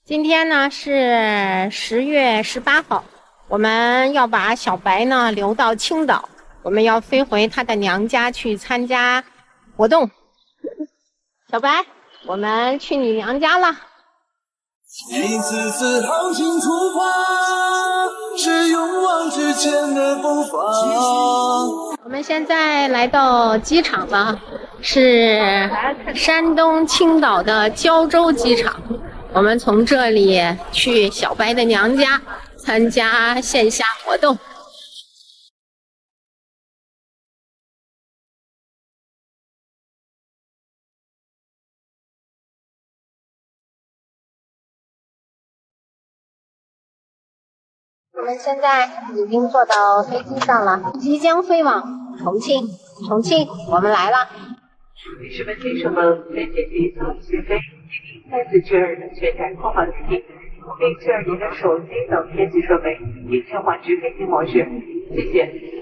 今天呢是10月18号，我们要把小白呢留到青岛，我们要飞回她的娘家去参加活动。小白，我们去你娘家了。一次次豪情出发，是勇往直前的步伐。我们现在来到机场了，是山东青岛的胶州机场。我们从这里去小白的娘家参加线下活动。我们现在已经坐到飞机上了，即将飞往重庆。重庆，我们来了。女士们、先生们，本节机早起飞，请再次确认全台空航日历，并确认您的手机等天气设备已切换至飞行模式。谢谢。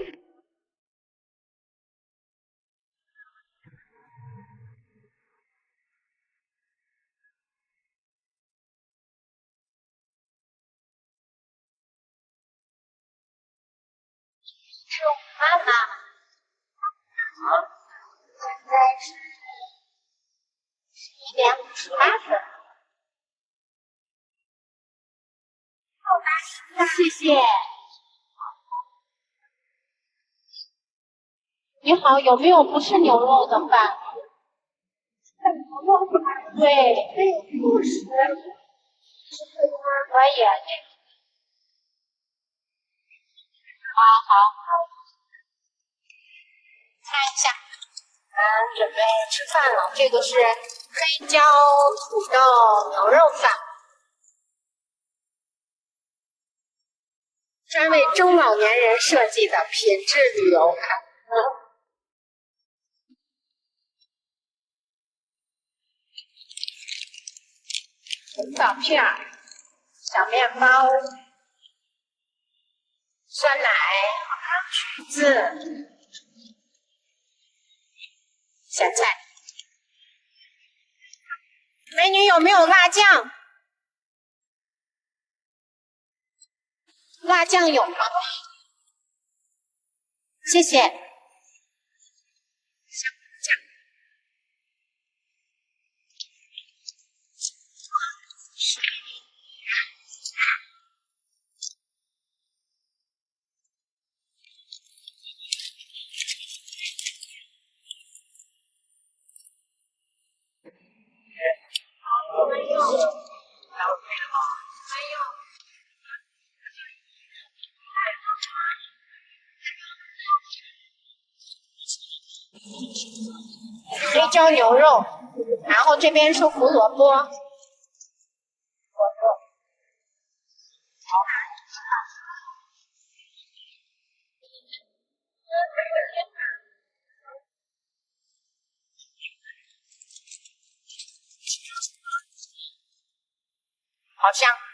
吃午饭了。好，现在是11:58。谢谢。你好，有没有不是牛肉的饭？牛肉饭。对，不是。可以。好。看一下，准备吃饭了。这个是黑椒土豆牛肉饭，专为中老年人设计的品质旅游卡。红枣片、小面包、酸奶、橘子、咸菜。美女有没有辣酱？辣酱有吗？谢谢。黑椒牛肉，然后这边是胡萝卜。好香。